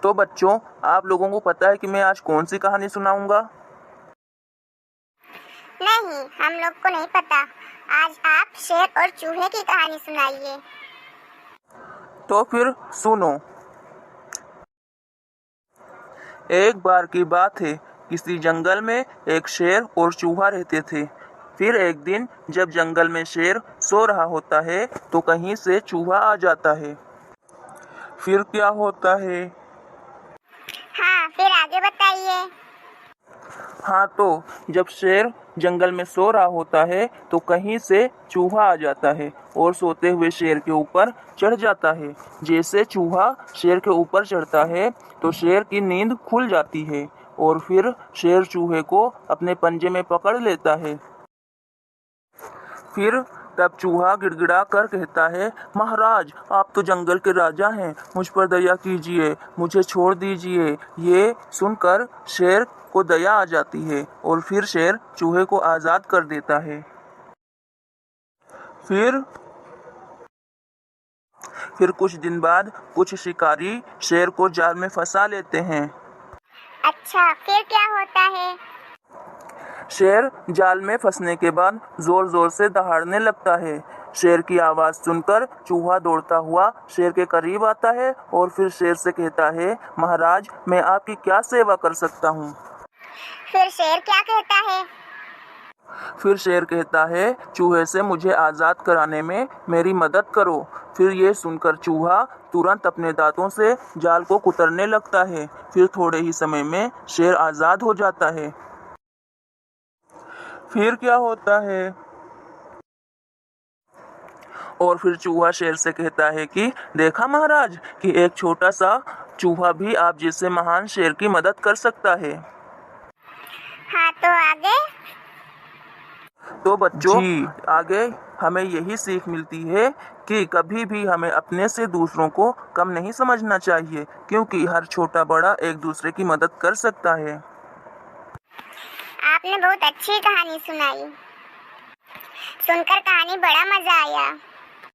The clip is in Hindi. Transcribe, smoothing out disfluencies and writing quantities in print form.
तो बच्चों, आप लोगों को पता है कि मैं आज कौन सी कहानी सुनाऊंगा? नहीं, हम लोग को नहीं पता। आज आप शेर और चूहे की कहानी सुनाइए। तो फिर सुनो। एक बार की बात है, किसी जंगल में एक शेर और चूहा रहते थे। फिर एक दिन जब जंगल में शेर सो रहा होता है तो कहीं से चूहा आ जाता है। फिर क्या होता है? हाँ, फिर आगे बताइए। हाँ, तो जब शेर जंगल में सो रहा होता है तो कहीं से चूहा आ जाता है और सोते हुए शेर के ऊपर चढ़ जाता है। जैसे चूहा शेर के ऊपर चढ़ता है तो शेर की नींद खुल जाती है और फिर शेर चूहे को अपने पंजे में पकड़ लेता है। फिर तब चूहा गिड़गिड़ा कर कहता है, महाराज, आप तो जंगल के राजा हैं, मुझ पर दया कीजिए, मुझे छोड़ दीजिए। ये सुनकर शेर को दया आ जाती है और फिर शेर चूहे को आजाद कर देता है। फिर कुछ दिन बाद कुछ शिकारी शेर को जाल में फंसा लेते हैं। अच्छा, फिर क्या होता है? शेर जाल में फंसने के बाद जोर जोर से दहाड़ने लगता है। शेर की आवाज सुनकर चूहा दौड़ता हुआ शेर के करीब आता है और फिर शेर से कहता है, महाराज, मैं आपकी क्या सेवा कर सकता हूँ? फिर शेर क्या कहता है? फिर शेर कहता है, चूहे से मुझे आजाद कराने में मेरी मदद करो। फिर ये सुनकर चूहा तुरंत अपने दांतों से जाल को कुतरने लगता है। फिर थोड़े ही समय में शेर आजाद हो जाता है। फिर क्या होता है? और फिर चूहा शेर से कहता है कि देखा महाराज, कि एक छोटा सा चूहा भी आप जैसे महान शेर की मदद कर सकता है। हाँ, तो आगे? तो बच्चों जी, आगे हमें यही सीख मिलती है कि कभी भी हमें अपने से दूसरों को कम नहीं समझना चाहिए, क्योंकि हर छोटा बड़ा एक दूसरे की मदद कर सकता है। आपने बहुत अच्छी कहानी सुनाई। सुनकर कहानी बड़ा मजा आया।